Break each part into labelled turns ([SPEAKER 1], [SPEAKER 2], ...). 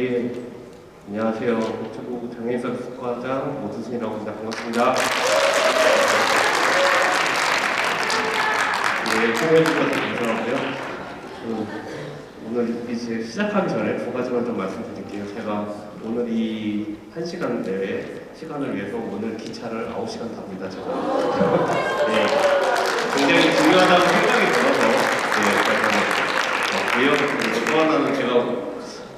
[SPEAKER 1] 예, 안녕하세요. 우체국 장애인서비스과장 오두순이라고 합니다. 반갑습니다. 예, 참여해주셔서 감사하고요. 오늘 이제 시작하기 전에 두 가지만 좀 말씀드릴게요. 제가 오늘 이 1시간 내외 시간을 위해서 오늘 기차를 9시간 탑니다. 제가. 예, 굉장히 중요하다고 생각이 들어서 외워드리고 또 하나는 제가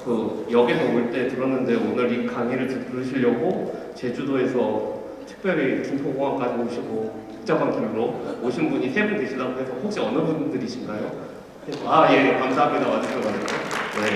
[SPEAKER 1] 그 역에서 올 때 들었는데 오늘 이 강의를 들으시려고 제주도에서 특별히 김포공항까지 오시고 복잡한 길로 오신 분이 3분 계시다고 해서 혹시 어느 분들이신가요? 예, 감사합니다. 와주셔가지고. 네.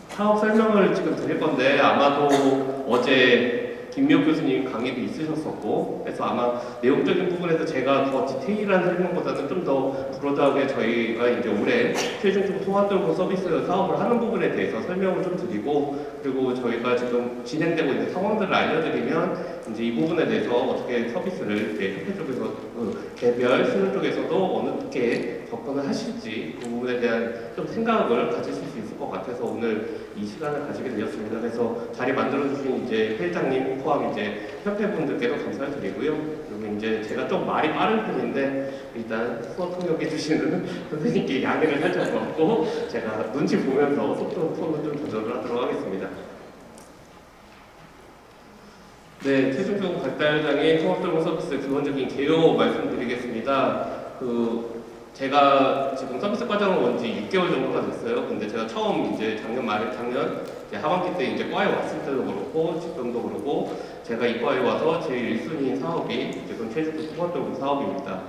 [SPEAKER 1] 사업 설명을 지금 드릴 건데 아마도 어제 김미옥 교수님 강의도 있으셨었고, 그래서 아마 내용적인 부분에서 제가 더 디테일한 설명보다는 좀 더 브로드하게 저희가 이제 올해 최종적 통합돌고 서비스 사업을 하는 부분에 대해서 설명을 좀 드리고, 그리고 저희가 지금 진행되고 있는 상황들을 알려드리면 이제 이 부분에 대해서 어떻게 서비스를 이제 협회 쪽에서 개별 수요 쪽에서도 어떻게 접근을 하실지 그 부분에 대한 좀 생각을 가지실 수 있을 것 같아서 오늘 이 시간을 가지게 되었습니다. 그래서 자리 만들어주신 이제 회장님 포함 이제 협회분들께도 감사를 드리고요. 그리고 이제 제가 좀 말이 빠른 편인데 일단 수업 통역해주시는 선생님께 양해를 살짝 받고 제가 눈치 보면서 속도를 좀 조절을 하도록 하겠습니다. 네, 최종적 발달장애 통합돌봄 서비스 기본적인 개요 말씀드리겠습니다. 제가 지금 서비스 과정을 온 지 6개월 정도가 됐어요. 근데 제가 처음 이제 작년 이제 하반기 때 이제 과에 왔을 때도 그렇고 지금도 그렇고 제가 이 과에 와서 제일 1순위 사업이 지금 최종적 통합돌봄 사업입니다.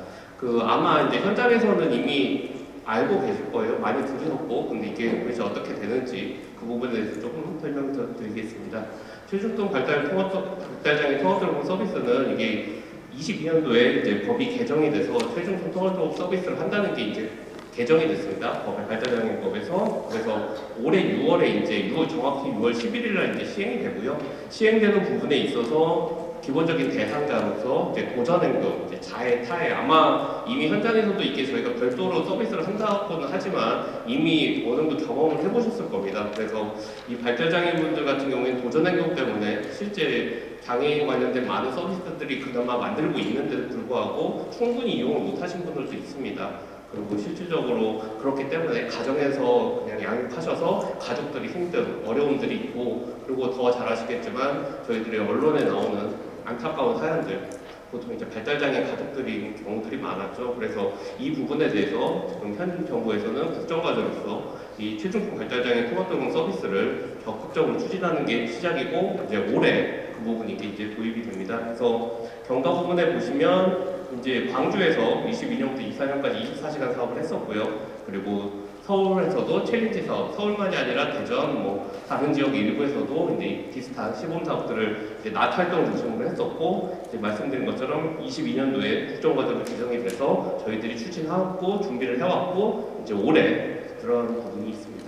[SPEAKER 1] 아마 이제 현장에서는 이미 알고 계실 거예요. 많이 들으셨고, 근데 이게 도대체 어떻게 되는지 그 부분에 대해서 조금 설명드리겠습니다. 최종적 발달장애 통합돌봄 서비스는 이게 22년도에 이제 법이 개정이 돼서 최종적 통합돌봄 서비스를 한다는 게 이제 개정이 됐습니다. 발달장애법에서. 그래서 올해 6월에 이제 정확히 6월 11일 날 이제 시행이 되고요. 시행되는 부분에 있어서 기본적인 대상자로서 이제 도전행동, 이제 자해, 타해, 아마 이미 현장에서도 이게 저희가 별도로 서비스를 한다고는 하지만 이미 어느 정도 경험을 해보셨을 겁니다. 그래서 이 발달장애인분들 같은 경우에는 도전행동 때문에 실제 장애인 관련된 많은 서비스들이 그나마 만들고 있는데도 불구하고 충분히 이용을 못하신 분들도 있습니다. 그리고 실질적으로 그렇기 때문에 가정에서 그냥 양육하셔서 가족들이 힘든 어려움들이 있고, 그리고 더 잘 아시겠지만 저희들이 언론에 나오는 안타까운 사연들, 보통 이제 발달장애 가족들이 경우들이 많았죠. 그래서 이 부분에 대해서 지금 현 정부에서는 국정과제로서 이 최종적 발달장애 통합돌봄 서비스를 적극적으로 추진하는 게 시작이고, 이제 올해 그 부분이 이제 도입이 됩니다. 그래서 경과 부분에 보시면 이제 광주에서 22년부터 24년까지 24시간 사업을 했었고요. 그리고 서울에서도 챌린지 사업, 서울만이 아니라 대전, 다른 지역 일부에서도 이제 비슷한 시범 사업들을 이제 낮 활동 중심으로 했었고, 이제 말씀드린 것처럼 22년도에 국정과제로 지정이 돼서 저희들이 추진하고 준비를 해왔고, 이제 올해 그런 부분이 있습니다.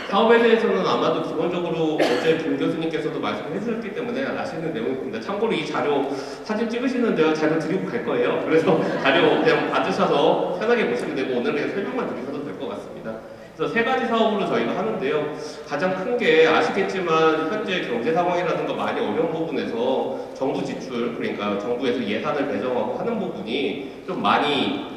[SPEAKER 1] 사업에 대해서는 아마도 기본적으로 어제 김 교수님께서도 말씀을 해주셨기 때문에 아시는 내용입니다. 참고로 이 자료 사진 찍으시는데요, 자료 드리고 갈 거예요. 그래서 자료 그냥 받으셔서 편하게 보시면 되고 오늘은 그냥 설명만 드리셔도 될 것 같습니다. 그래서 3가지 사업으로 저희가 하는데요. 가장 큰 게 아시겠지만 현재 경제 상황이라든가 많이 어려운 부분에서 정부 지출, 그러니까 정부에서 예산을 배정하고 하는 부분이 좀 많이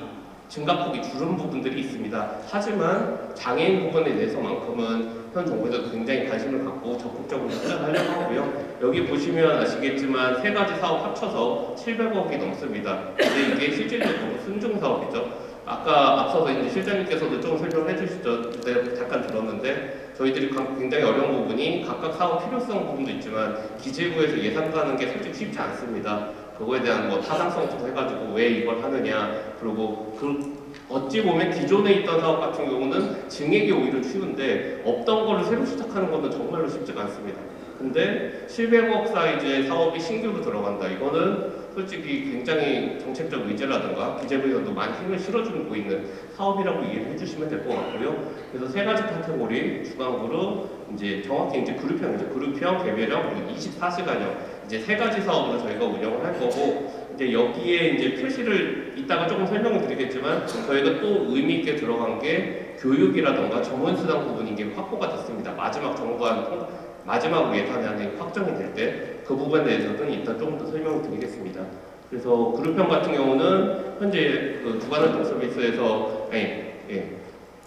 [SPEAKER 1] 증가폭이 줄은 부분들이 있습니다. 하지만 장애인 부분에 대해서만큼은 현 정부에서 굉장히 관심을 갖고 적극적으로 투자를 하려고 하고요. 여기 보시면 아시겠지만 3가지 사업 합쳐서 700억이 넘습니다. 근데 이게 실질적으로 순중 사업이죠. 아까 앞서서 이제 실장님께서도 좀 설명해 주시죠. 그때 잠깐 들었는데 저희들이 굉장히 어려운 부분이 각각 사업 필요성 부분도 있지만 기재부에서 예산 가는 게 솔직히 쉽지 않습니다. 그거에 대한 타당성도 해가지고 왜 이걸 하느냐, 그리고 어찌 보면 기존에 있던 사업 같은 경우는 증액이 오히려 쉬운데 없던 거를 새로 시작하는 것은 정말로 쉽지가 않습니다. 근데 700억 사이즈의 사업이 신규로 들어간다. 이거는 솔직히 굉장히 정책적 의제라든가 기재부에서도 많이 힘을 실어주고 있는 사업이라고 이해해 주시면 될 것 같고요. 그래서 3가지 카테고리, 주간그룹, 이제 정확히 이제 그룹형, 개별형, 그리고 24시간형 이제 3가지 사업으로 저희가 운영을 할 거고, 이제 여기에 이제 표시를 이따가 조금 설명을 드리겠지만 저희가 또 의미 있게 들어간 게 교육이라던가 전문수당 부분이 이게 확보가 됐습니다. 마지막 정부안 마지막 예산안이 확정이 될 때 그 부분에 대해서는 일단 조금 더 설명을 드리겠습니다. 그래서 그룹형 같은 경우는 현재 그 주간활동 서비스에서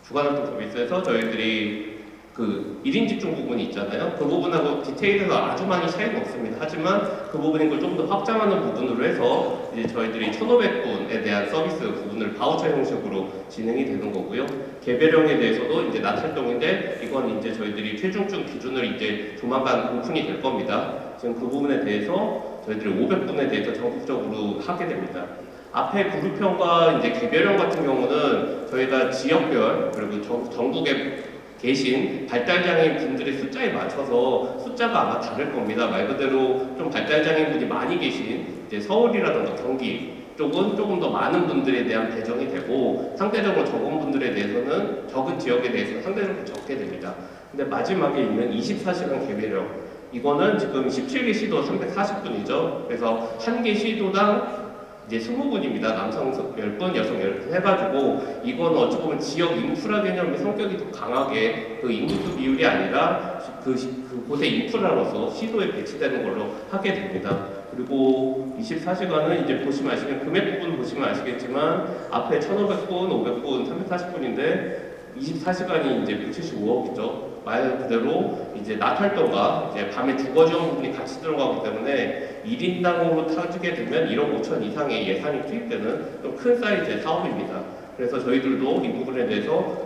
[SPEAKER 1] 주간활동 서비스에서 저희들이 그 1인 집중 부분이 있잖아요. 그 부분하고 디테일에서 아주 많이 차이는 없습니다. 하지만 그 부분인 걸 좀 더 확장하는 부분으로 해서 이제 저희들이 1,500분에 대한 서비스 부분을 바우처 형식으로 진행이 되는 거고요. 개별형에 대해서도 이제 낮 활동인데 이건 이제 저희들이 최종적 기준을 이제 조만간 오픈이 될 겁니다. 지금 그 부분에 대해서 저희들이 500분에 대해서 전국적으로 하게 됩니다. 앞에 그룹형과 이제 개별형 같은 경우는 저희가 지역별 그리고 전국에 계신 발달장애인 분들의 숫자에 맞춰서 숫자가 아마 다를 겁니다. 말 그대로 좀 발달장애인 분이 많이 계신 이제 서울이라든가 경기 쪽은 조금 더 많은 분들에 대한 배정이 되고 상대적으로 적은 분들에 대해서는 적은 지역에 대해서는 상대적으로 적게 됩니다. 근데 마지막에 있는 24시간 개별형 이거는 지금 17개 시도 340분이죠. 그래서 한 개 시도당 이제 20분입니다. 남성 10분, 여성 10분 해가지고 이건 어찌 보면 지역 인프라 개념의 성격이 더 강하게 그 인구수 비율이 아니라 그곳의 인프라로서 시도에 배치되는 걸로 하게 됩니다. 그리고 24시간은 이제 보시면 아시겠지만 금액 부분 보시면 아시겠지만 앞에 1,500분, 500분, 340분인데 24시간이 이제 175억이죠. 말 그대로 이제 낮 활동과 이제 밤에 주거 지원 부분이 같이 들어가기 때문에 1인당으로 타지게 되면 1억 5천 이상의 예산이 투입되는 좀 큰 사이즈의 사업입니다. 그래서 저희들도 이 부분에 대해서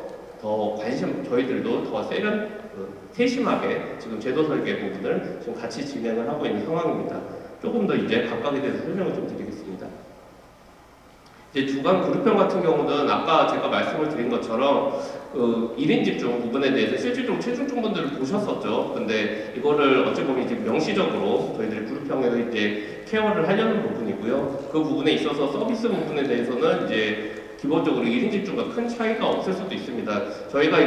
[SPEAKER 1] 저희들도 더 세심하게 지금 제도 설계 부분을 지금 같이 진행을 하고 있는 상황입니다. 조금 더 이제 각각에 대해서 설명을 좀 드리겠습니다. 이제 주간 그룹형 같은 경우는 아까 제가 말씀을 드린 것처럼 그 1인 집중 부분에 대해서 실질적으로 최종적 분들을 보셨었죠. 근데 이거를 어찌 보면 이제 명시적으로 저희들이 그룹형에서 이제 케어를 하려는 부분이고요. 그 부분에 있어서 서비스 부분에 대해서는 이제 기본적으로 1인 집중과 큰 차이가 없을 수도 있습니다. 저희가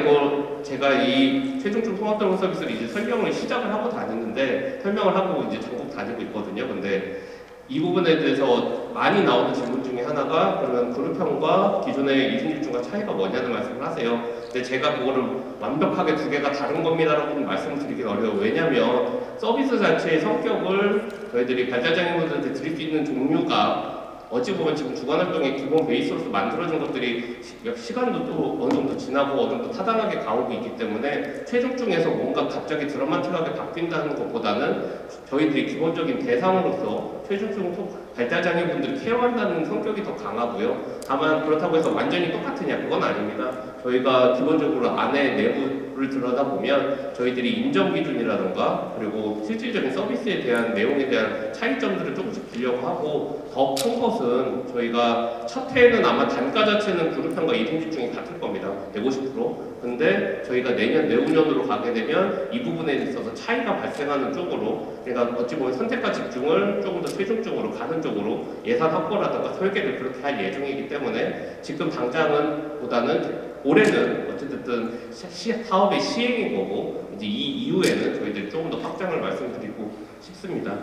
[SPEAKER 1] 제가 이 최종적 통합적인 서비스를 이제 설명을 시작을 하고 다녔는데 설명을 하고 이제 전국 다니고 있거든요. 근데 이 부분에 대해서 많이 나오는 질문 중에 하나가 그러면 그룹형과 기존의 1인 집중과 차이가 뭐냐는 말씀을 하세요. 근데 제가 그거를 완벽하게 두 개가 다른 겁니다라고는 말씀을 드리긴 어려워요. 왜냐하면 서비스 자체의 성격을 저희들이 발달장애인분들한테 드릴 수 있는 종류가 어찌 보면 지금 주간활동의 기본 베이스로서 만들어진 것들이 시간도 또 어느 정도 지나고 어느 정도 타당하게 가오고 있기 때문에 최종중에서 뭔가 갑자기 드라마틱하게 바뀐다는 것보다는 저희들이 기본적인 대상으로서 최종중 발달장애인분들을 케어한다는 성격이 더 강하고요. 다만 그렇다고 해서 완전히 똑같으냐 그건 아닙니다. 저희가 기본적으로 안에 내부를 들여다보면 저희들이 인정 기준이라던가 그리고 실질적인 서비스에 대한 내용에 대한 차이점들을 조금씩 보려고 하고 더 큰 것은 저희가 첫 해에는 아마 단가 자체는 그룹형과 1인 집중이 같을 겁니다. 150%. 근데 저희가 내년, 내후년으로 가게 되면 이 부분에 있어서 차이가 발생하는 쪽으로 그러니까 어찌 보면 선택과 집중을 조금 더 최종적으로 가는 쪽으로 예산 확보라든가 설계를 그렇게 할 예정이기 때문에 지금 당장은 보다는 올해는 어쨌든 사업의 시행인 거고 이제 이 이후에는 저희들이 조금 더 확장을 말씀드리고 싶습니다.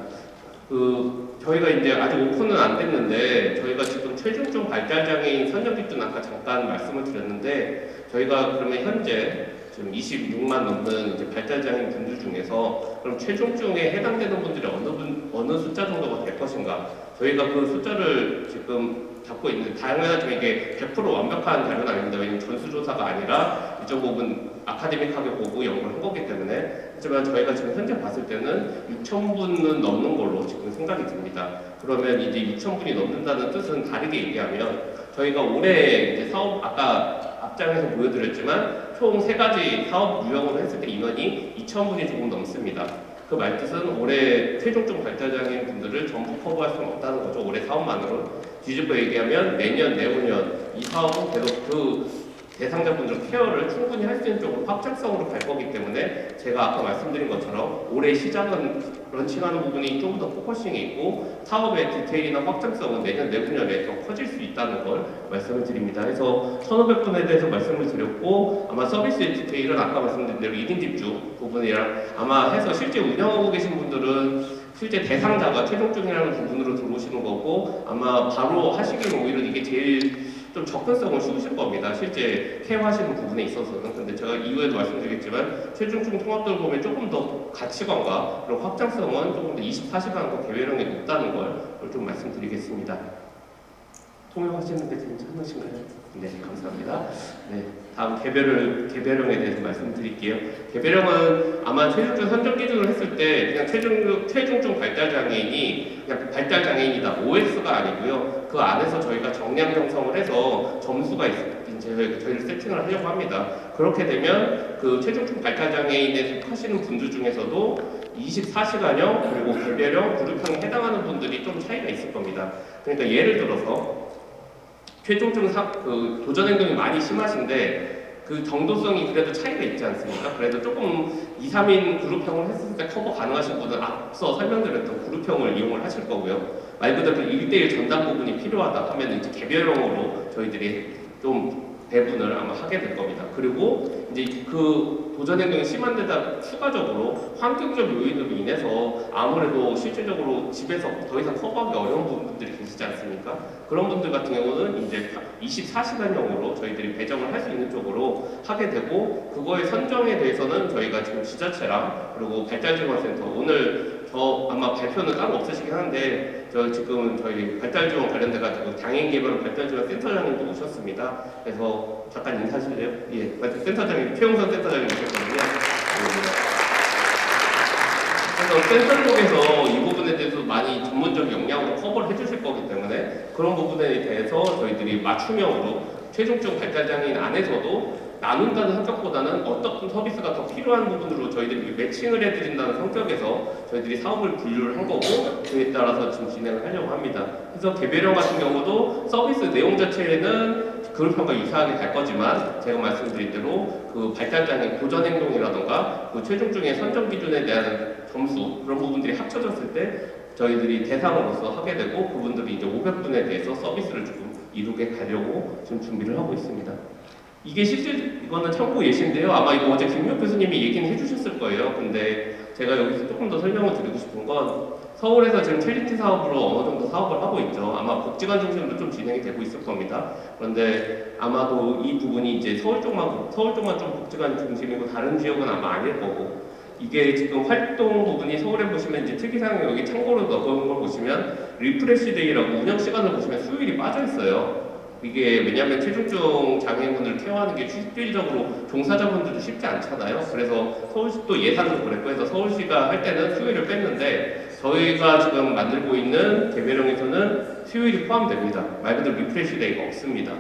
[SPEAKER 1] 저희가 이제 아직 오픈은 안 됐는데 저희가 지금 최종적 발달장애인 선정 기준 아까 잠깐 말씀을 드렸는데 저희가 그러면 현재 지금 26만 넘는 이제 발달장애인 분들 중에서 그럼 최종중에 해당되는 분들이 어느 숫자 정도가 될 것인가? 저희가 그 숫자를 지금 잡고 있는데 당연하지만 이게 100% 완벽한 자료는 아닙니다. 왜냐하면 전수조사가 아니라 이쪽 부분 아카데믹하게 보고 연구를 한 거기 때문에 하지만 저희가 지금 현재 봤을 때는 6,000분은 넘는 걸로 지금 생각이 듭니다. 그러면 이제 6,000분이 넘는다는 뜻은 다르게 얘기하면 저희가 올해 이제 사업 아까 앞장에서 보여드렸지만 총 3가지 사업 유형으로 했을 때 인원이 2,000분이 조금 넘습니다. 그 말뜻은 올해 최종적 발달장애인 분들을 전부 커버할 수는 없다는 거죠. 올해 사업만으로. 뒤집어 얘기하면 내년, 내후년 이 사업은 계속 그 대상자분들 케어를 충분히 할 수 있는 쪽으로 확장성으로 갈 거기 때문에 제가 아까 말씀드린 것처럼 올해 시작은 런칭하는 부분이 좀 더 포커싱이 있고 사업의 디테일이나 확장성은 내년, 내후년에 더 커질 수 있다는 걸 말씀을 드립니다. 해서 1,500분에 대해서 말씀을 드렸고 아마 서비스의 디테일은 아까 말씀드린 대로 1인 집중 부분이랑 아마 해서 실제 운영하고 계신 분들은 실제 대상자가 최종적이라는 부분으로 들어오시는 거고 아마 바로 하시기는 오히려 이게 제일 좀 접근성을 씌우실 겁니다. 실제 케어하시는 부분에 있어서는. 근데 제가 이후에도 말씀드리겠지만 최종적 통합도를 보면 조금 더 가치관과 그런 확장성은 조금 더 24시간 개별형이 높다는 걸 좀 말씀드리겠습니다. 통역하시는데 괜찮으신가요? 네, 감사합니다. 네, 다음 개별형에 대해서 말씀드릴게요. 개별형은 아마 최종적 선정 기준을 했을 때 그냥 최종적 발달 장애인이 그냥 발달 장애인이다 OS가 아니고요. 그 안에서 저희가 정량 형성을 해서 점수가 저희를 세팅을 하려고 합니다. 그렇게 되면 그 최종적 발달 장애인에 속하시는 분들 중에서도 24시간형 그리고 개별형, 그룹형에 해당하는 분들이 좀 차이가 있을 겁니다. 그러니까 예를 들어서 최종적 도전 행동이 많이 심하신데 그 정도성이 그래도 차이가 있지 않습니까? 그래도 조금 2, 3인 그룹형을 했을 때 커버 가능하신 분은 앞서 설명드렸던 그룹형을 이용을 하실 거고요. 말 그대로 1대1 전담 부분이 필요하다 하면 이제 개별형으로 저희들이 좀 배분을 아마 하게 될 겁니다. 그리고 이제 그 도전 행동이 심한 데다 추가적으로 환경적 요인으로 인해서 아무래도 실질적으로 집에서 더 이상 커버하기 어려운 분들이 계시지 않습니까? 그런 분들 같은 경우는 이제 24시간형으로 저희들이 배정을 할 수 있는 쪽으로 하게 되고 그거의 선정에 대해서는 저희가 지금 지자체랑 그리고 발달지원센터 오늘 아마 발표는 따로 없으시긴 한데 지금 저희 발달지원 관련돼가지고 장애인개발 발달지원 센터장님도 오셨습니다. 그래서 잠깐 인사하실래요? 예, 센터장님 최용선 센터장님 오셨거든요. 그래서 센터 쪽에서 이 부분에 대해서 많이 전문적 역량으로 커버를 해주실 거기 때문에 그런 부분에 대해서 저희들이 맞춤형으로 최종적 발달장애인 안에서도 나눈다는 성격보다는 어떤 서비스가 더 필요한 부분으로 저희들이 매칭을 해드린다는 성격에서 저희들이 사업을 분류를 한 거고 그에 따라서 지금 진행을 하려고 합니다. 그래서 개별형 같은 경우도 서비스 내용 자체는 그룹형과 유사하게 갈 거지만 제가 말씀드린 대로 그 발달장애 도전 행동이라던가 그 최종적인 선정 기준에 대한 점수 그런 부분들이 합쳐졌을 때 저희들이 대상으로서 하게 되고 그분들이 이제 500분에 대해서 서비스를 조금 이루게 가려고 지금 준비를 하고 있습니다. 이게 실제 이거는 참고 예시인데요. 아마 이거 어제 김용 교수님이 얘기는 해주셨을 거예요. 근데 제가 여기서 조금 더 설명을 드리고 싶은 건 서울에서 지금 챌리티 사업으로 어느 정도 사업을 하고 있죠. 아마 복지관 중심으로 좀 진행이 되고 있을 겁니다. 그런데 아마도 이 부분이 이제 서울 쪽만 좀 복지관 중심이고 다른 지역은 아마 아닐 거고 이게 지금 활동 부분이 서울에 보시면 이제 특이사항 여기 참고로 넣어놓은 걸 보시면 리프레시 데이라고 운영 시간을 보시면 수요일이 빠져 있어요. 이게 왜냐하면 최종적 장애인분들을 케어하는 게 실질적으로 종사자분들도 쉽지 않잖아요. 그래서 서울시 또 예산도 그랬고 해서 서울시가 할 때는 수요일을 뺐는데 저희가 지금 만들고 있는 개별형에서는 수요일이 포함됩니다. 말 그대로 리프레시 데이가 없습니다.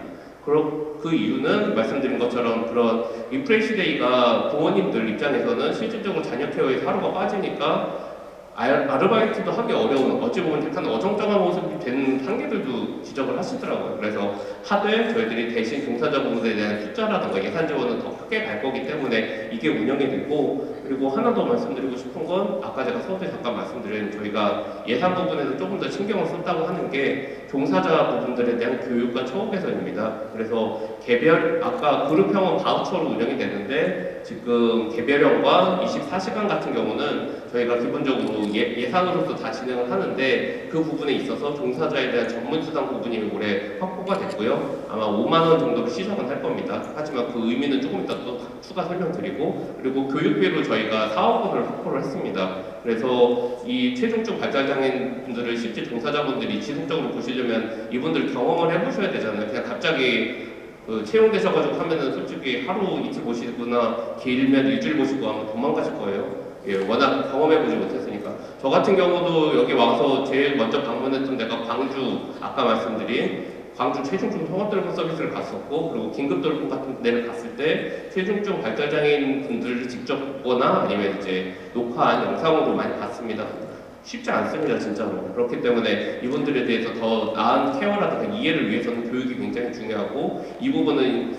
[SPEAKER 1] 그 이유는 말씀드린 것처럼 그런 리프레시 데이가 부모님들 입장에서는 실질적으로 자녀 케어에서 하루가 빠지니까 아르바이트도 하기 어려운 어찌 보면 약간 어정쩡한 모습이 되는 단계들도 지적을 하시더라고요. 그래서 하되 저희들이 대신 종사자분들에 대한 숫자라든가 예산 지원은 더 크게 갈 거기 때문에 이게 운영이 되고 그리고 하나 더 말씀드리고 싶은 건 아까 제가 서두에 잠깐 말씀드린 저희가 예산 부분에서 조금 더 신경을 썼다고 하는 게 종사자 부분들에 대한 교육과 처우 개선입니다. 그래서 아까 그룹형은 바우처로 운영이 되는데 지금 개별형과 24시간 같은 경우는 저희가 기본적으로 예산으로서 다 진행을 하는데 그 부분에 있어서 종사자에 대한 전문수당 부분이 올해 확보가 됐고요. 아마 5만 원 정도로 시작은 할 겁니다. 하지만 그 의미는 조금 이따 또 추가 설명드리고 그리고 교육비로 저희가 4억 원을 확보를 했습니다. 그래서 이 최종적 발달장애인분들을 실제 종사자분들이 지속적으로 보시려면 이분들 경험을 해보셔야 되잖아요. 그냥 갑자기 채용되셔가지고 하면은 솔직히 하루 이틀 보시거나 길면 일주일 보시고 하면 도망가실 거예요. 예, 워낙 경험해보지 못했으니까. 저 같은 경우도 여기 와서 제일 먼저 방문했던 데가 광주, 아까 말씀드린 광주 최중증 통합돌봄 서비스를 갔었고 그리고 긴급돌봄 같은 데를 갔을 때 최중증 발달장애인 분들을 직접 보거나 아니면 이제 녹화한 영상으로 많이 봤습니다. 쉽지 않습니다, 진짜로. 그렇기 때문에 이분들에 대해서 더 나은 케어라든가 이해를 위해서는 교육이 굉장히 중요하고 이 부분은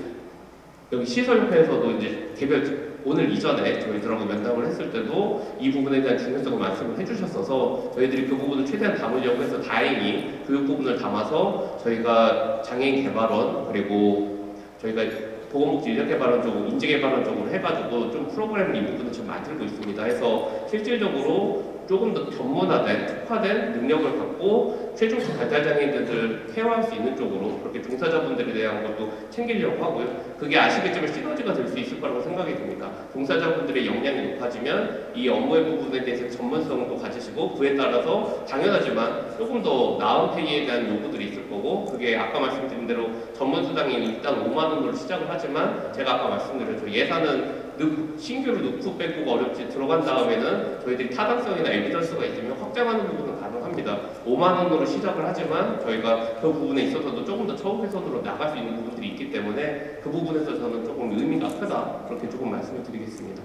[SPEAKER 1] 여기 시설협회에서도 이제 오늘 이전에 저희들하고 면담을 했을 때도 이 부분에 대한 중요성을 말씀을 해주셨어서 저희들이 그 부분을 최대한 담으려고 해서 다행히 교육 부분을 담아서 저희가 장애인 개발원 그리고 저희가 보건복지 인력개발원 쪽으로 인재개발원 쪽으로 해가지고 좀 프로그램을 이 부분을 좀 만들고 있습니다. 해서 실질적으로 조금 더 전문화된, 특화된 능력을 갖고 최종적 발달장애인들을 케어할 수 있는 쪽으로 그렇게 종사자분들에 대한 것도 챙기려고 하고요. 그게 아시겠지만 시너지가 될 수 있을 거라고 생각이 듭니다. 종사자분들의 역량이 높아지면 이 업무의 부분에 대해서 전문성도 가지시고 그에 따라서 당연하지만 조금 더 나은 페이에 대한 요구들이 있을 거고 그게 아까 말씀드린 대로 전문수당이 일단 5만 원으로 시작을 하지만 제가 아까 말씀드렸죠. 예산은 신규로 넣고 빼고가 어렵지 들어간 다음에는 저희들이 타당성이나 에비던스가 있으면 확장하는 부분은 가능합니다. 5만 원으로 시작을 하지만 저희가 그 부분에 있어서도 조금 더 처우개선으로 나갈 수 있는 부분들이 있기 때문에 그 부분에서 저는 조금 의미가 크다 그렇게 조금 말씀을 드리겠습니다.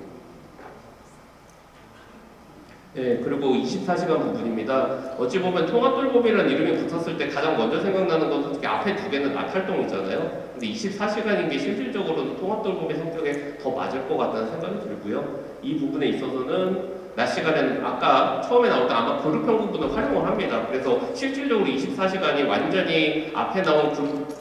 [SPEAKER 1] 네, 그리고 24시간 부분입니다. 어찌 보면 통합돌봄이라는 이름이 붙었을 때 가장 먼저 생각나는 건 솔직히 앞에 두 개는 낮활동이잖아요. 근데 24시간인 게 실질적으로는 통합돌봄의 성격에 더 맞을 것 같다는 생각이 들고요. 이 부분에 있어서는 낮 시간에는 아까 처음에 나올 때 아마 그룹형 부분을 활용을 합니다. 그래서 실질적으로 24시간이 완전히 앞에 나온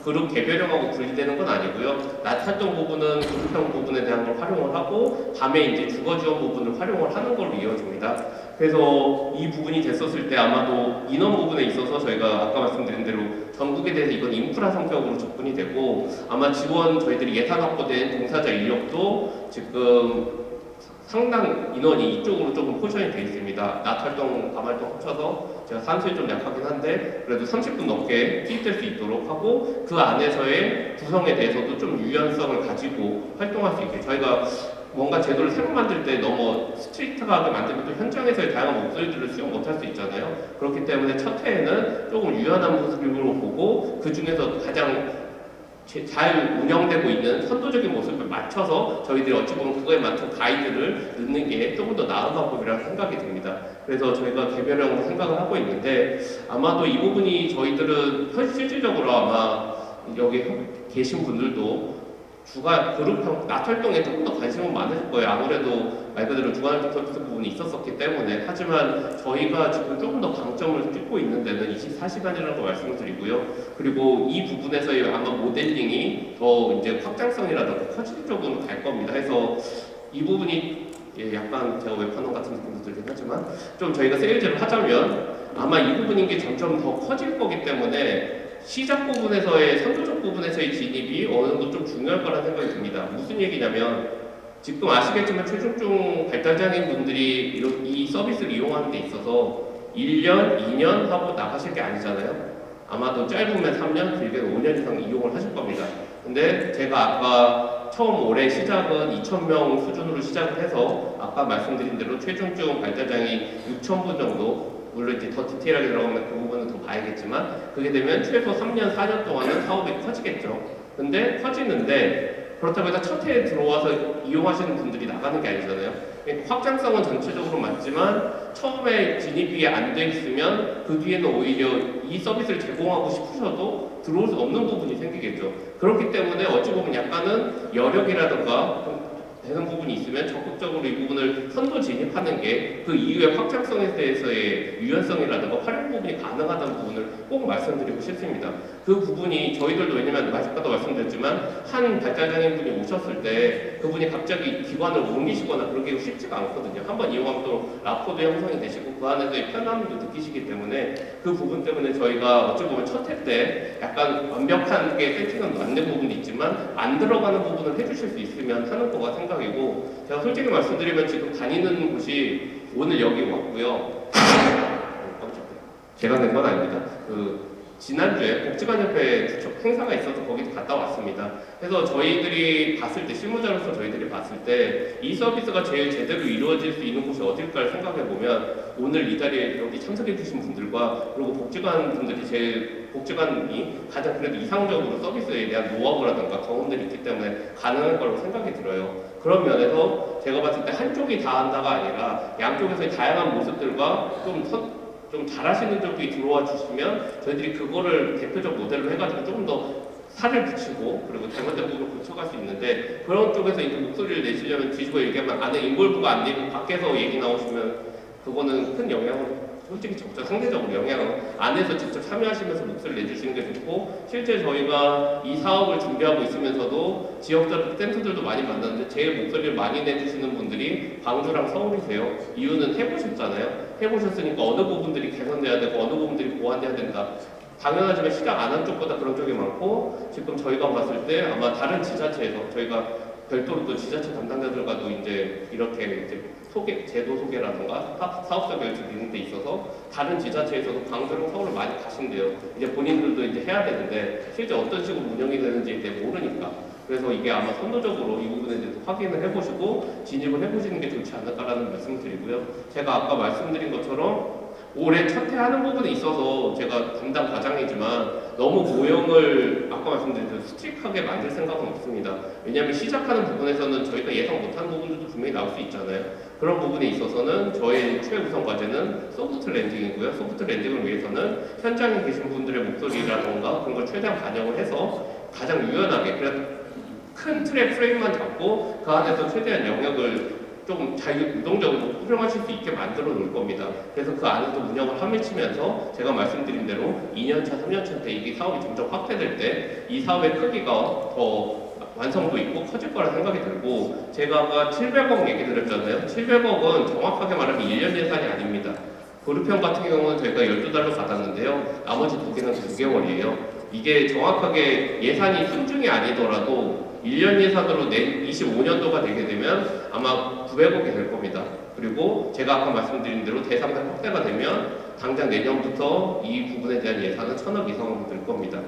[SPEAKER 1] 그룹 개별형하고 분리되는 건 아니고요. 낮 활동 부분은 그룹형 부분에 대한 걸 활용을 하고 밤에 이제 주거 지원 부분을 활용을 하는 걸로 이어집니다. 그래서 이 부분이 됐었을 때 아마도 인원 부분에 있어서 저희가 아까 말씀드린 대로 전국에 대해서 이건 인프라 성격으로 접근이 되고 아마 지원 저희들이 예산 확보된 종사자 인력도 지금 상당 인원이 이쪽으로 조금 포션이 되어 있습니다. 낮 활동, 밤 활동 합쳐서 제가 산수에 좀 약하긴 한데 그래도 30분 넘게 투입될 수 있도록 하고 그 안에서의 구성에 대해서도 좀 유연성을 가지고 활동할 수 있게 저희가 뭔가 제도를 새로 만들 때 너무 스트릭트하게 만들면 또 현장에서의 다양한 목소리들을 수용 못할 수 있잖아요. 그렇기 때문에 첫 해에는 조금 유연한 모습으로 보고 그 중에서 가장 잘 운영되고 있는 선도적인 모습을 맞춰서 저희들이 어찌 보면 그거에 맞춘 가이드를 넣는 게 조금 더 나은 방법이라고 생각이 듭니다. 그래서 저희가 개별형으로 생각을 하고 있는데 아마도 이 부분이 저희들은 실질적으로 아마 여기 계신 분들도 그룹형 낮 활동에 조금 더 관심은 많으실 거예요. 아무래도 말 그대로 주간활동 서비스 부분이 있었었기 때문에 하지만 저희가 지금 조금 더 방점을 찍고 있는 데는 24시간이라는 걸 말씀을 드리고요. 그리고 이 부분에서의 아마 모델링이 더 이제 확장성이라든가 커지는 쪽으로 갈 겁니다. 해서 이 부분이 약간 제가 웹판원 같은 느낌도 들긴 하지만 좀 저희가 세일즈를 하자면 아마 이 부분인 게 점점 더 커질 거기 때문에 시작 부분에서의 선도적 부분에서의 진입이 어느 정도 좀 중요할 거라는 생각이 듭니다. 무슨 얘기냐면 지금 아시겠지만 최종적 발달장애인 분들이 이 서비스를 이용하는 데 있어서 1년, 2년 하고 나가실 게 아니잖아요. 아마도 짧으면 3년, 길게는 5년 이상 이용을 하실 겁니다. 근데 제가 아까 처음 올해 시작은 2,000명 수준으로 시작을 해서 아까 말씀드린 대로 최종적 발달장애인 6,000분 정도 물론 이제 더 디테일하게 들어가면 그 부분은 더 봐야겠지만 그게 되면 최소 3년, 4년 동안은 사업이 커지겠죠. 근데 커지는데 그렇다고 해서 첫 해에 들어와서 이용하시는 분들이 나가는 게 아니잖아요. 그러니까 확장성은 전체적으로 맞지만 처음에 진입이 안 돼 있으면 그 뒤에는 오히려 이 서비스를 제공하고 싶으셔도 들어올 수 없는 부분이 생기겠죠. 그렇기 때문에 어찌 보면 약간은 여력이라든가 되는 부분이 있으면 적극적으로 이 부분을 선도 진입하는 게 그 이후의 확장성에 대해서의 유연성이라든가 활용 부분이 가능하다는 부분을 꼭 말씀드리고 싶습니다. 그 부분이 저희들도 왜냐면 아까도 말씀드렸지만 한 발달장애인 분이 오셨을 때 그분이 갑자기 기관을 옮기시거나 그런 게 쉽지가 않거든요. 한번 이용하면 또 라포도 형성이 되시고 그 안에서의 편함도 느끼시기 때문에 그 부분 때문에 저희가 어찌 보면 첫 해 때 약간 완벽하게 세팅은 안 된 부분이 있지만 안 들어가는 부분을 해주실 수 있으면 하는 거가 생각이고 제가 솔직히 말씀드리면 지금 다니는 곳이 오늘 여기 왔고요. 제가 낸 건 아닙니다. 지난주에 복지관협회 행사가 있어서 거기 갔다 왔습니다. 그래서 저희들이 봤을 때 실무자로서 저희들이 봤을 때 이 서비스가 제일 제대로 이루어질 수 있는 곳이 어딜까를 생각해 보면 오늘 이 자리에 여기 참석해 주신 분들과 그리고 복지관 분들이 제일 복지관이 가장 그래도 이상적으로 서비스에 대한 노하우라든가 경험들이 있기 때문에 가능할 거라고 생각이 들어요. 그런 면에서 제가 봤을 때 한쪽이 다 한다가 아니라 양쪽에서의 다양한 모습들과 좀 잘하시는 쪽이 들어와 주시면 저희들이 그거를 대표적 모델로 해가지고 조금 더 살을 붙이고 그리고 잘못된 부분을 고쳐갈 수 있는데 그런 쪽에서 이제 목소리를 내시려면 뒤집어 얘기하면 안에 인볼브가 안 되고 밖에서 얘기 나오시면 그거는 큰 영향을 솔직히 적죠. 상대적으로 영향은 안에서 직접 참여하시면서 목소리를 내주시는 게 좋고 실제 저희가 이 사업을 준비하고 있으면서도 지역적 센터들도 많이 만났는데 제일 목소리를 많이 내주시는 분들이 광주랑 서울이세요. 이유는 해보셨잖아요. 해보셨으니까 어느 부분들이 개선돼야 되고 어느 부분들이 보완돼야 된다. 당연하지만 시작 안 한 쪽보다 그런 쪽이 많고, 지금 저희가 봤을 때 아마 다른 지자체에서 저희가 별도로 또 지자체 담당자들과도 이제 이렇게 이제 제도 소개라든가 사업자 결정 이런 데 있어서 다른 지자체에서도 광주랑 서울을 많이 가신대요. 이제 본인들도 이제 해야 되는데 실제 어떤 식으로 운영이 되는지 이제 모르니까. 그래서 이게 아마 선도적으로 이 부분에 대해서 확인을 해보시고 진입을 해보시는 게 좋지 않을까라는 말씀을 드리고요. 제가 아까 말씀드린 것처럼 올해 첫 해 하는 부분에 있어서 제가 담당 과장이지만 너무 모형을 아까 말씀드린 대로 스틱하게 만들 생각은 없습니다. 왜냐하면 시작하는 부분에서는 저희가 예상 못한 부분들도 분명히 나올 수 있잖아요. 그런 부분에 있어서는 저의 최우선 과제는 소프트 랜딩이고요. 소프트 랜딩을 위해서는 현장에 계신 분들의 목소리라던가 그런 걸 최대한 반영을 해서 가장 유연하게 큰 틀의 프레임만 잡고 그 안에서 최대한 영역을 좀 유동적으로 활용하실 수 있게 만들어 놓을 겁니다. 그래서 그 안에서 운영을 함을 치면서 제가 말씀드린 대로 2년차, 3년차 때 이 사업이 점점 확대될 때 이 사업의 크기가 더 완성도 있고 커질 거라 생각이 들고, 제가 아까 700억 얘기 드렸잖아요. 700억은 정확하게 말하면 1년 예산이 아닙니다. 고르평 같은 경우는 저희가 12달로 받았는데요. 나머지 2개는 9개월이에요. 이게 정확하게 예산이 순중이 아니더라도 1년 예산으로 낸 25년도가 되게 되면 아마 900억이 될 겁니다. 그리고 제가 아까 말씀드린 대로 대상상 확대가 되면 당장 내년부터 이 부분에 대한 예산은 1000억 이상으로 될 겁니다.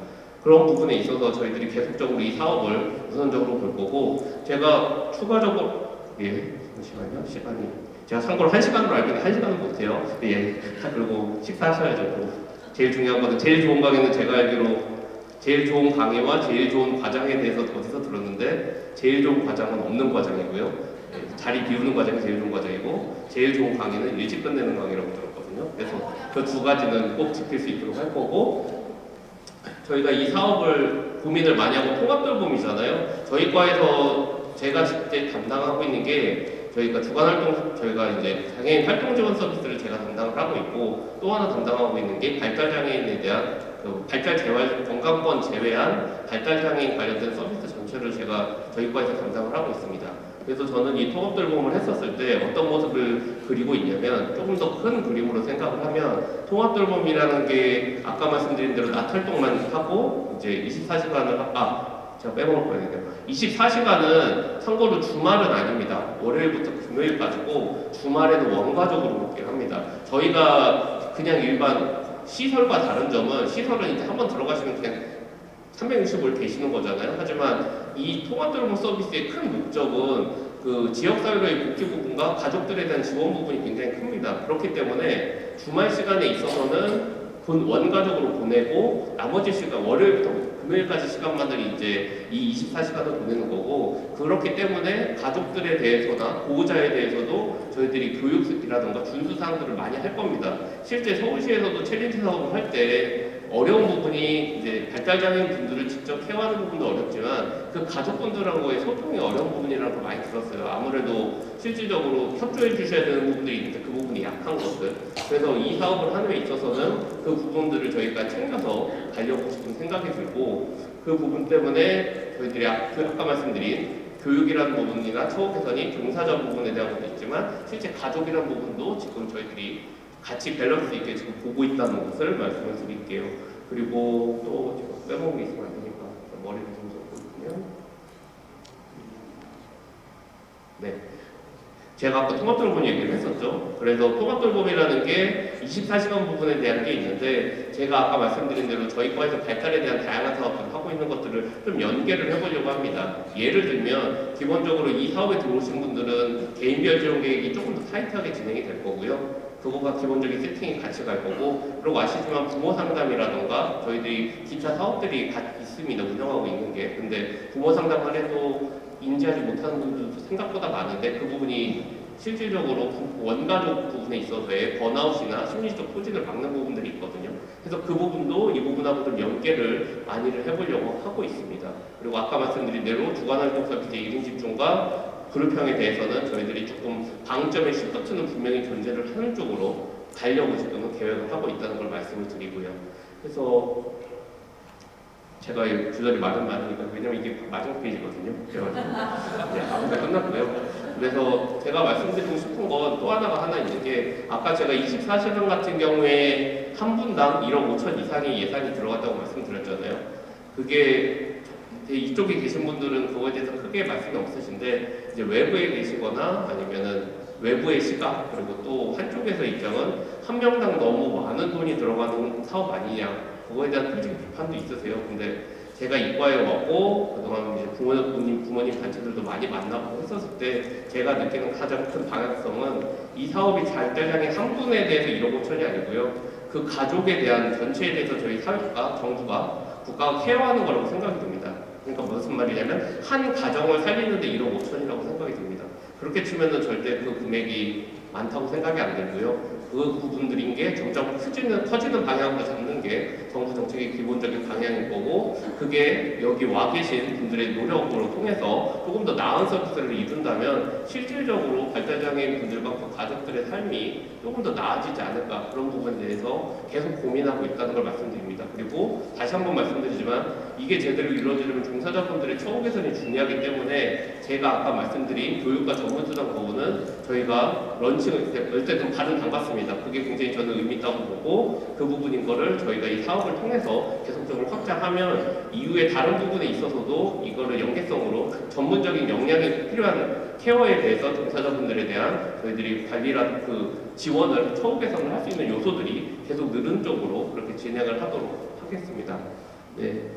[SPEAKER 1] 그런 부분에 있어서 저희들이 계속적으로 이 사업을 우선적으로 볼 거고, 제가 추가적으로 잠시만요. 시간이 제가 참고로 1시간으로 알고 있는데 1시간은 못해요. 그리고 식사하셔야죠. 제일 중요한 거는 제일 좋은 강의는 제가 알기로 제일 좋은 강의와 제일 좋은 과장에 대해서 어디서 들었는데 제일 좋은 과장은 없는 과장이고요. 자리 비우는 과정이 제일 좋은 과정이고 제일 좋은 강의는 일찍 끝내는 강의라고 들었거든요. 그래서 그 두 가지는 꼭 지킬 수 있도록 할 거고, 저희가 이 사업을 고민을 많이 하고 통합돌봄이잖아요. 저희 과에서 제가 직접 담당하고 있는 게 저희가 주간활동, 저희가 이제 장애인 활동 지원 서비스를 제가 담당을 하고 있고, 또 하나 담당하고 있는 게 발달장애인에 대한 발달 재활 건강권 제외한 발달장애인 관련된 서비스 전체를 제가 저희 과에서 담당을 하고 있습니다. 그래서 저는 이 통합돌봄을 했었을 때 어떤 모습을 그리고 있냐면, 조금 더 큰 그림으로 생각을 하면 통합돌봄이라는 게 아까 말씀드린 대로 낮 활동만 하고 이제 24시간을 제가 빼먹을 뻔했네요. 24시간은 참고로 주말은 아닙니다. 월요일부터 금요일까지고 주말에는 원가족으로 먹기를 합니다. 저희가 그냥 일반 시설과 다른 점은, 시설은 이제 한번 들어가시면 그냥 365일 계시는 거잖아요. 하지만 이 통합돌봄 서비스의 큰 목적은 그 지역사회로의 복지 부분과 가족들에 대한 지원 부분이 굉장히 큽니다. 그렇기 때문에 주말 시간에 있어서는 원가족으로 보내고 나머지 시간, 월요일부터 금요일까지 시간만을 이제 이 24시간을 보내는 거고, 그렇기 때문에 가족들에 대해서나 보호자에 대해서도 저희들이 교육이라던가 준수사항들을 많이 할 겁니다. 실제 서울시에서도 챌린지 사업을 할 때 어려운 부분이 이제 발달장애인 분들을 직접 케어하는 부분도 어렵지만 그 가족분들하고의 소통이 어려운 부분이라는 걸 많이 들었어요. 아무래도 실질적으로 협조해 주셔야 되는 부분들이 있는데 그 부분이 약한 것들. 그래서 이 사업을 하는 데 있어서는 그 부분들을 저희가 챙겨서 가려고 싶은 생각이 들고, 그 부분 때문에 저희들이 아까 말씀드린 교육이라는 부분이나 처우 개선이 종사자 부분에 대한 것도 있지만 실제 가족이라는 부분도 지금 저희들이 같이 밸런스 있게 지금 보고 있다는 것을 말씀을 드릴게요. 그리고 또 제가 빼먹은 게 있으면 안 되니까 머리를 좀 줬거든요. 네. 제가 아까 통합돌봄 얘기를 했었죠. 그래서 통합돌봄이라는 게 24시간 부분에 대한 게 있는데, 제가 아까 말씀드린 대로 저희 과에서 발달에 대한 다양한 사업들을 하고 있는 것들을 좀 연계를 해보려고 합니다. 예를 들면 기본적으로 이 사업에 들어오신 분들은 개인별 지원 계획이 조금 더 타이트하게 진행이 될 거고요. 그거가 기본적인 세팅이 같이 갈 거고, 그리고 아시지만 부모 상담이라던가 저희들이 기타 사업들이 있습니다. 운영하고 있는 게. 근데 부모 상담을 해도 인지하지 못하는 분들도 생각보다 많은데, 그 부분이 실질적으로 원가족 부분에 있어서의 번아웃이나 심리적 소진을 막는 부분들이 있거든요. 그래서 그 부분도 이 부분하고 좀 연계를 많이를 해보려고 하고 있습니다. 그리고 아까 말씀드린 대로 주간활동 서비스 1인 집중과 그룹형에 대해서는 저희들이 조금 방점의 시프트는 분명히 존재를 하는 쪽으로 가려고 지금은 계획을 하고 있다는 걸 말씀을 드리고요. 그래서 제가 이 주절이 많으니까, 왜냐면 이게 마지막 페이지거든요. 그래가지고 이제 아무가 끝났고요. 그래서 제가 말씀드리고 싶은 건 또 하나 있는 게, 아까 제가 24시간 같은 경우에 한 분당 1억 5천 이상의 예산이 들어갔다고 말씀드렸잖아요. 그게 이쪽에 계신 분들은 그거에 대해서 크게 말씀이 없으신데, 이제 외부에 계시거나 아니면은 외부의 시각, 그리고 또 한쪽에서 입장은 한 명당 너무 많은 돈이 들어가는 사업 아니냐, 그거에 대한 솔직히 비판도 있으세요. 근데 제가 이과에 왔고 그동안 이제 부모님 단체들도 많이 만나고 했었을 때 제가 느끼는 가장 큰 방향성은, 이 사업이 잘되장의 한 분에 대해서 1억 5천이 아니고요, 그 가족에 대한 전체에 대해서 저희 사회가, 정부가, 국가가 케어하는 거라고 생각이 듭니다. 그러니까 무슨 말이냐면 한 가정을 살리는데 1억 5천이라고 생각이 듭니다. 그렇게 치면은 절대 그 금액이 많다고 생각이 안 들고요. 그 부분들인 게 점점 커지는 방향으로 잡는 게 정부 정책의 기본적인 방향인 거고, 그게 여기 와 계신 분들의 노력으로 통해서 조금 더 나은 서비스를 이룬다면 실질적으로 발달장애인 분들과 그 가족들의 삶이 조금 더 나아지지 않을까, 그런 부분에 대해서 계속 고민하고 있다는 걸 말씀드립니다. 그리고 다시 한번 말씀드리지만, 이게 제대로 이루어지려면 종사자분들의 처우 개선이 중요하기 때문에, 제가 아까 말씀드린 교육과 전문수당 부분은 저희가 런칭을 어쨌든 받은 당봤습니다. 그게 굉장히 저는 의미 있다고 보고, 그 부분인 거를 저희가 이 사업을 통해서 계속적으로 확장하면 이후에 다른 부분에 있어서도 이거를 연계성으로 전문적인 역량이 필요한 케어에 대해서 종사자분들에 대한 저희들이 관리랑 그 지원을, 처우 개선을 할 수 있는 요소들이 계속 늘은 쪽으로 그렇게 진행을 하도록 하겠습니다. 네.